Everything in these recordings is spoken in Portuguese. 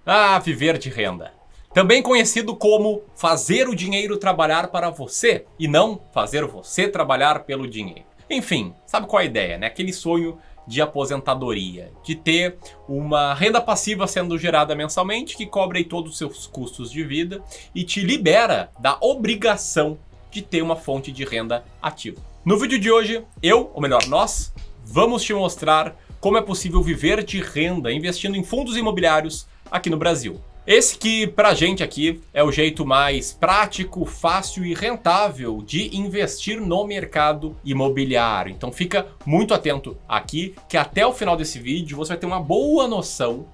Ah, viver de renda. Também conhecido como fazer o dinheiro trabalhar para você e não fazer você trabalhar pelo dinheiro. Enfim, sabe qual é a ideia, né? Aquele sonho de aposentadoria, de ter uma renda passiva sendo gerada mensalmente que cobre aí todos os seus custos de vida e te libera da obrigação de ter uma fonte de renda ativa. No vídeo de hoje, ou melhor, nós vamos te mostrar como é possível viver de renda investindo em fundos imobiliários aqui no Brasil. Esse que pra gente aqui é o jeito mais prático, fácil e rentável de investir no mercado imobiliário. Então fica muito atento aqui que até o final desse vídeo você vai ter uma boa noção,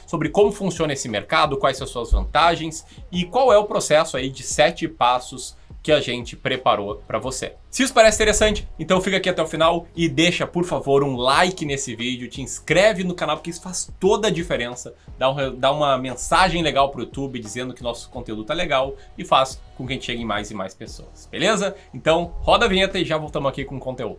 sobre como funciona esse mercado, quais são as suas vantagens e qual é o processo aí de 7 passos que a gente preparou para você. Se isso parece interessante, então fica aqui até o final e deixa, por favor, um like nesse vídeo, te inscreve no canal porque isso faz toda a diferença, dá uma mensagem legal pro YouTube dizendo que nosso conteúdo tá legal e faz com que a gente chegue em mais e mais pessoas, beleza? Então roda a vinheta e já voltamos aqui com o conteúdo.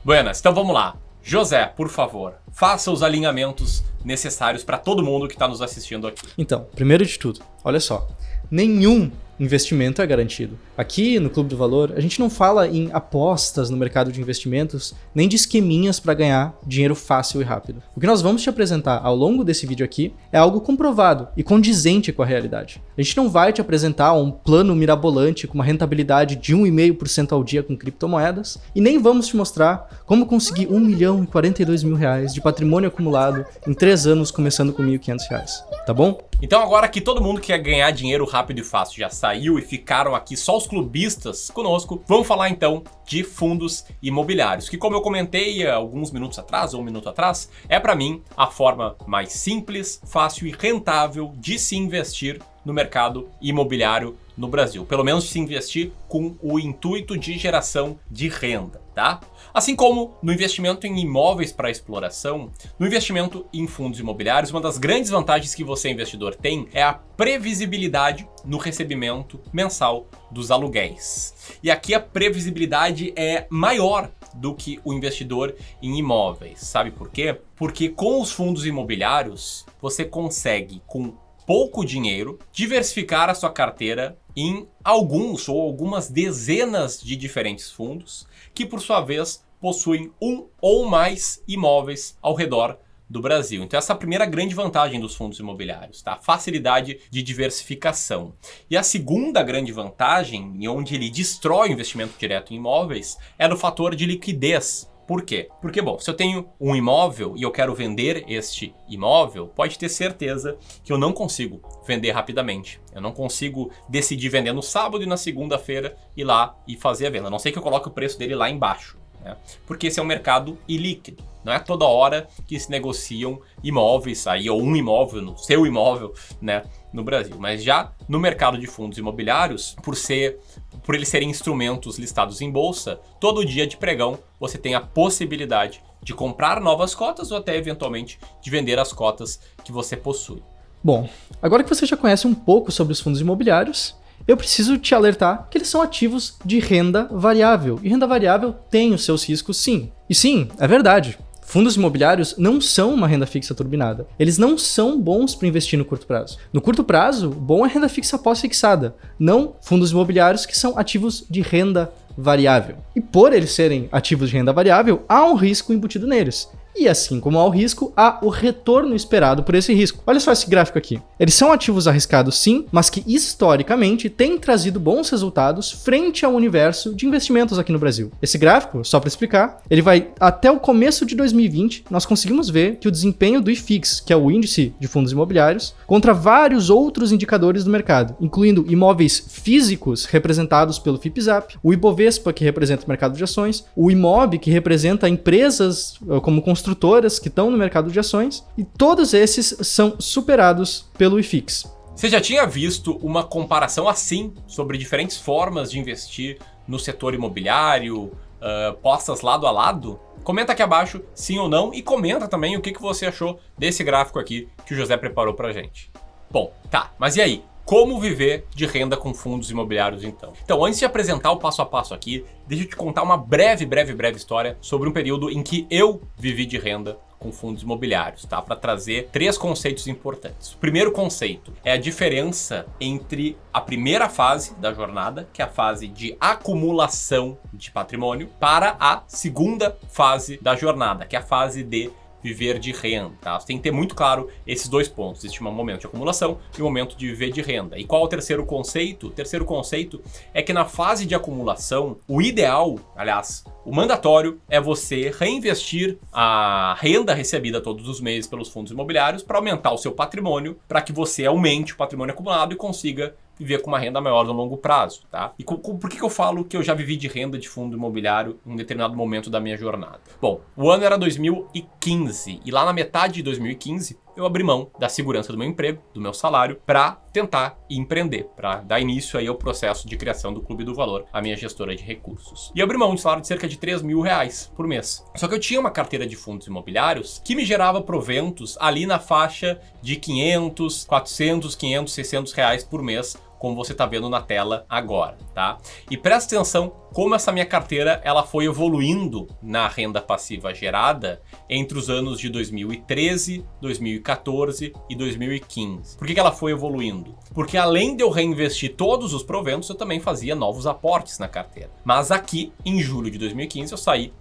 Buenas, então vamos lá. José, por favor, faça os alinhamentos necessários para todo mundo que está nos assistindo aqui. Então, primeiro de tudo, olha só, nenhum investimento é garantido. Aqui no Clube do Valor, a gente não fala em apostas no mercado de investimentos, nem de esqueminhas para ganhar dinheiro fácil e rápido. O que nós vamos te apresentar ao longo desse vídeo aqui é algo comprovado e condizente com a realidade. A gente não vai te apresentar um plano mirabolante com uma rentabilidade de 1,5% ao dia com criptomoedas e nem vamos te mostrar como conseguir R$1.042.000 de patrimônio acumulado em 3 anos começando com R$1.500, tá bom? Então agora que todo mundo que quer ganhar dinheiro rápido e fácil já saiu e ficaram aqui só os clubistas conosco, vamos falar então de fundos imobiliários, que como eu comentei alguns minutos atrás, ou 1 minuto atrás, é para mim a forma mais simples, fácil e rentável de se investir no mercado imobiliário no Brasil. Pelo menos se investir com o intuito de geração de renda, tá? Assim como no investimento em imóveis para exploração, no investimento em fundos imobiliários, uma das grandes vantagens que você, investidor, tem é a previsibilidade no recebimento mensal dos aluguéis. E aqui a previsibilidade é maior do que o investidor em imóveis. Sabe por quê? Porque com os fundos imobiliários, você consegue, com pouco dinheiro, diversificar a sua carteira em alguns ou algumas dezenas de diferentes fundos que, por sua vez, possuem um ou mais imóveis ao redor do Brasil. Então essa é a primeira grande vantagem dos fundos imobiliários, tá? A facilidade de diversificação. E a segunda grande vantagem, e onde ele destrói o investimento direto em imóveis, é no fator de liquidez. Por quê? Porque, bom, se eu tenho um imóvel e eu quero vender este imóvel, pode ter certeza que eu não consigo vender rapidamente. Eu não consigo decidir vender no sábado e na segunda-feira ir lá e fazer a venda. A não ser que eu coloque o preço dele lá embaixo, né? Porque esse é um mercado ilíquido. Não é toda hora que se negociam imóveis aí, ou um imóvel, no seu imóvel, né, no Brasil. Mas já no mercado de fundos imobiliários, por eles serem instrumentos listados em bolsa, todo dia de pregão você tem a possibilidade de comprar novas cotas ou até eventualmente de vender as cotas que você possui. Bom, agora que você já conhece um pouco sobre os fundos imobiliários, eu preciso te alertar que eles são ativos de renda variável. E renda variável tem os seus riscos, sim. E sim, é verdade. Fundos imobiliários não são uma renda fixa turbinada. Eles não são bons para investir no curto prazo. No curto prazo, bom é renda fixa pós-fixada, não fundos imobiliários que são ativos de renda variável. E por eles serem ativos de renda variável, há um risco embutido neles. E assim como há o risco, há o retorno esperado por esse risco. Olha só esse gráfico aqui. Eles são ativos arriscados sim, mas que historicamente têm trazido bons resultados frente ao universo de investimentos aqui no Brasil. Esse gráfico, só para explicar, ele vai até o começo de 2020, nós conseguimos ver que o desempenho do IFIX, que é o índice de fundos imobiliários, contra vários outros indicadores do mercado, incluindo imóveis físicos representados pelo FIPZAP, o Ibovespa, que representa o mercado de ações, o IMOB, que representa empresas como construtoras que estão no mercado de ações, e todos esses são superados pelo IFIX. Você já tinha visto uma comparação assim sobre diferentes formas de investir no setor imobiliário, postas lado a lado? Comenta aqui abaixo sim ou não e comenta também o que você achou desse gráfico aqui que o José preparou pra gente. Bom, tá, mas e aí? Como viver de renda com fundos imobiliários então? Então, antes de apresentar o passo a passo aqui, deixa eu te contar uma breve história sobre um período em que eu vivi de renda com fundos imobiliários, tá? Para trazer 3 conceitos importantes. O primeiro conceito é a diferença entre a primeira fase da jornada, que é a fase de acumulação de patrimônio, para a segunda fase da jornada, que é a fase de viver de renda, tá? Você tem que ter muito claro esses 2 pontos. Existe um momento de acumulação e um momento de viver de renda. E qual é o terceiro conceito? O terceiro conceito é que na fase de acumulação, o ideal, aliás, o mandatório é você reinvestir a renda recebida todos os meses pelos fundos imobiliários para aumentar o seu patrimônio, para que você aumente o patrimônio acumulado e consiga viver com uma renda maior no longo prazo, tá? E por que eu falo que eu já vivi de renda de fundo imobiliário em um determinado momento da minha jornada? Bom, o ano era 2015 e lá na metade de 2015 eu abri mão da segurança do meu emprego, do meu salário, para tentar empreender, para dar início aí ao processo de criação do Clube do Valor, a minha gestora de recursos. E abri mão de salário de cerca de R$3.000 por mês. Só que eu tinha uma carteira de fundos imobiliários que me gerava proventos ali na faixa de 500, 400, 500, 600 reais por mês, como você está vendo na tela agora, tá? E presta atenção como essa minha carteira ela foi evoluindo na renda passiva gerada entre os anos de 2013, 2014 e 2015. Por que ela foi evoluindo? Porque além de eu reinvestir todos os proventos, eu também fazia novos aportes na carteira. Mas aqui, em julho de 2015, eu saí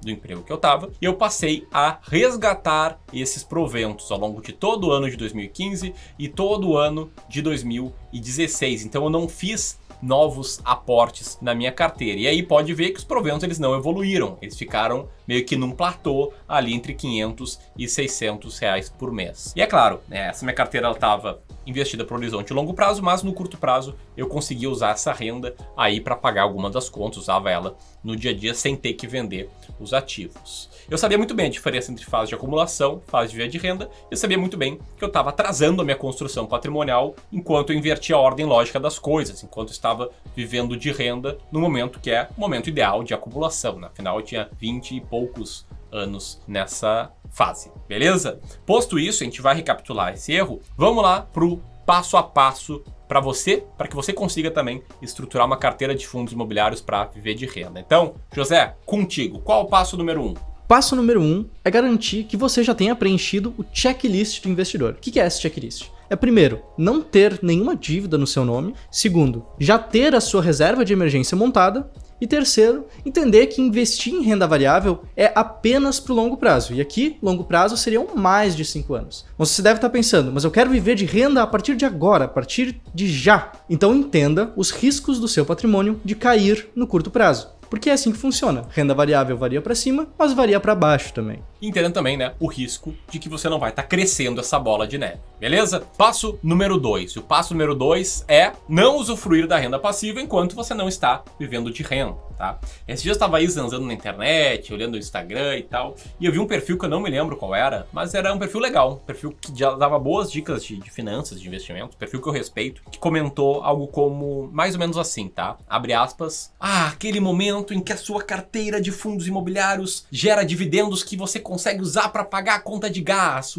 do emprego que eu estava e eu passei a resgatar esses proventos ao longo de todo o ano de 2015 e todo o ano de 2016. Então eu não fiz novos aportes na minha carteira. E aí pode ver que os proventos eles não evoluíram. Eles ficaram meio que num platô ali entre 500 e 600 reais por mês. E é claro, essa minha carteira estava investida para o horizonte longo prazo, mas no curto prazo eu conseguia usar essa renda aí para pagar algumas das contas, usava ela no dia a dia sem ter que vender os ativos. Eu sabia muito bem a diferença entre fase de acumulação e fase de viver de renda. Eu sabia muito bem que eu estava atrasando a minha construção patrimonial enquanto eu invertia a ordem lógica das coisas, enquanto eu estava vivendo de renda no momento que é o momento ideal de acumulação. Afinal, eu tinha 20 e poucos anos nessa fase, beleza? Posto isso, a gente vai recapitular esse erro. Vamos lá pro passo a passo para que você consiga também estruturar uma carteira de fundos imobiliários para viver de renda. Então, José, contigo, qual o passo número 1? Passo número 1 é garantir que você já tenha preenchido o checklist do investidor. O que é esse checklist? É, primeiro, não ter nenhuma dívida no seu nome. Segundo, já ter a sua reserva de emergência montada. E terceiro, entender que investir em renda variável é apenas para o longo prazo. E aqui, longo prazo seriam mais de 5 anos. Você deve estar pensando, mas eu quero viver de renda a partir de agora, a partir de já. Então entenda os riscos do seu patrimônio de cair no curto prazo. Porque é assim que funciona. Renda variável varia para cima, mas varia para baixo também. Entenda também, o risco de que você não vai estar crescendo essa bola de neve, beleza? Passo número 2. O passo número 2 é não usufruir da renda passiva enquanto você não está vivendo de renda, tá? Esse dia eu estava aí zanzando na internet, olhando o Instagram e tal, e eu vi um perfil que eu não me lembro qual era, mas era um perfil legal, um perfil que já dava boas dicas de finanças, de investimento, um perfil que eu respeito, que comentou algo como, mais ou menos assim, tá? Abre aspas. Aquele momento em que a sua carteira de fundos imobiliários gera dividendos que você consegue usar para pagar a conta de gás.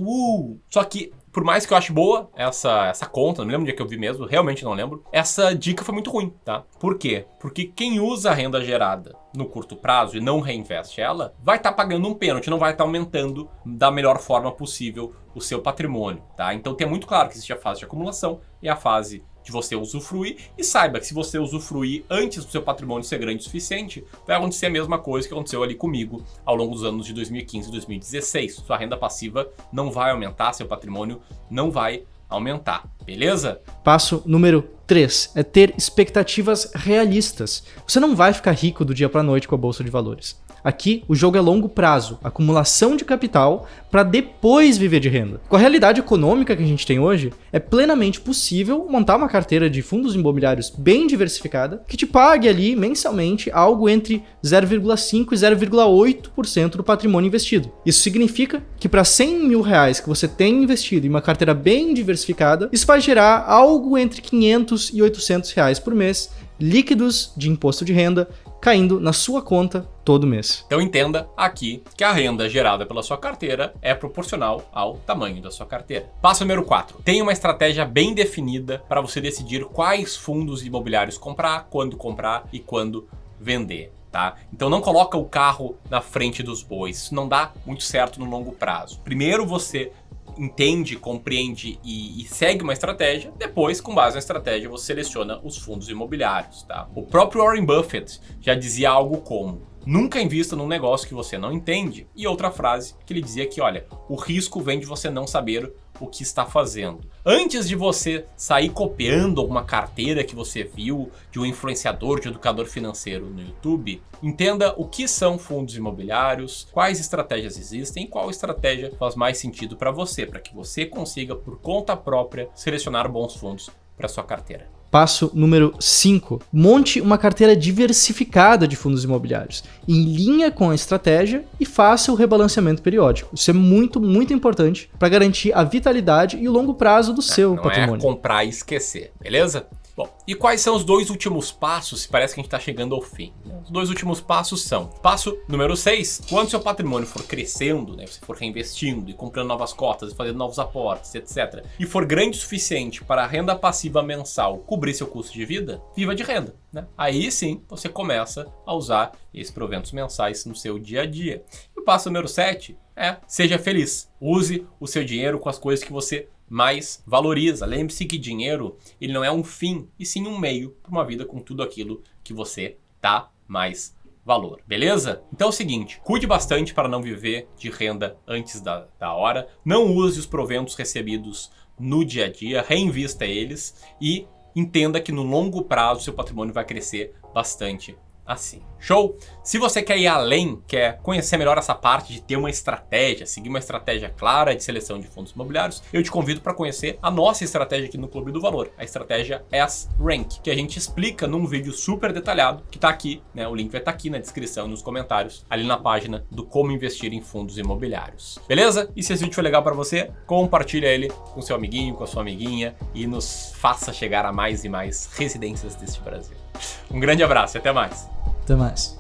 Só que, por mais que eu ache boa essa conta, não me lembro onde é que eu vi mesmo, realmente não lembro, essa dica foi muito ruim, tá? Por quê? Porque quem usa a renda gerada no curto prazo e não reinveste ela, vai estar pagando um pênalti, não vai estar aumentando da melhor forma possível o seu patrimônio, tá? Então tem muito claro que existe a fase de acumulação e a fase de você usufruir, e saiba que se você usufruir antes do seu patrimônio ser grande o suficiente, vai acontecer a mesma coisa que aconteceu ali comigo ao longo dos anos de 2015 e 2016. Sua renda passiva não vai aumentar, seu patrimônio não vai aumentar, beleza? Passo número 3 é ter expectativas realistas. Você não vai ficar rico do dia para a noite com a bolsa de valores. Aqui, o jogo é longo prazo, acumulação de capital para depois viver de renda. Com a realidade econômica que a gente tem hoje, é plenamente possível montar uma carteira de fundos imobiliários bem diversificada que te pague ali mensalmente algo entre 0,5% e 0,8% do patrimônio investido. Isso significa que para 100 mil reais que você tem investido em uma carteira bem diversificada, isso vai gerar algo entre 500 e 800 reais por mês, líquidos de imposto de renda, caindo na sua conta todo mês. Então entenda aqui que a renda gerada pela sua carteira é proporcional ao tamanho da sua carteira. Passo número 4. Tenha uma estratégia bem definida para você decidir quais fundos imobiliários comprar e quando vender. Tá? Então não coloca o carro na frente dos bois, isso não dá muito certo no longo prazo. Primeiro você entende, compreende e segue uma estratégia, depois, com base na estratégia, você seleciona os fundos imobiliários. Tá? O próprio Warren Buffett já dizia algo como: nunca invista num negócio que você não entende. E outra frase que ele dizia que, olha, o risco vem de você não saber o que está fazendo. Antes de você sair copiando alguma carteira que você viu de um influenciador, de um educador financeiro no YouTube, entenda o que são fundos imobiliários, quais estratégias existem e qual estratégia faz mais sentido para você, para que você consiga, por conta própria, selecionar bons fundos para sua carteira. Passo número 5. Monte uma carteira diversificada de fundos imobiliários, em linha com a estratégia, e faça o rebalanceamento periódico. Isso é muito, muito importante para garantir a vitalidade e o longo prazo do seu patrimônio. Não é comprar e esquecer, beleza? Bom, e quais são os 2 últimos passos? Parece que a gente está chegando ao fim. Os 2 últimos passos são: passo número 6, quando seu patrimônio for crescendo, né, você for reinvestindo e comprando novas cotas, e fazendo novos aportes, etc., e for grande o suficiente para a renda passiva mensal cobrir seu custo de vida, viva de renda. Né? Aí sim, você começa a usar esses proventos mensais no seu dia a dia. E o passo número 7 é: seja feliz. Use o seu dinheiro com as coisas que você mais valoriza. Lembre-se que dinheiro, ele não é um fim, e sim um meio para uma vida com tudo aquilo que você dá mais valor, beleza? Então é o seguinte, cuide bastante para não viver de renda antes da hora, não use os proventos recebidos no dia a dia, reinvista eles e entenda que no longo prazo seu patrimônio vai crescer bastante assim. Show? Se você quer ir além, quer conhecer melhor essa parte de ter uma estratégia, seguir uma estratégia clara de seleção de fundos imobiliários, eu te convido para conhecer a nossa estratégia aqui no Clube do Valor, a estratégia S-Rank, que a gente explica num vídeo super detalhado, que tá aqui, né? O link vai estar aqui na descrição, nos comentários, ali na página do Como Investir em Fundos Imobiliários. Beleza? E se esse vídeo foi legal para você, compartilha ele com seu amiguinho, com a sua amiguinha e nos faça chegar a mais e mais residências deste Brasil. Um grande abraço e até mais! Até mais.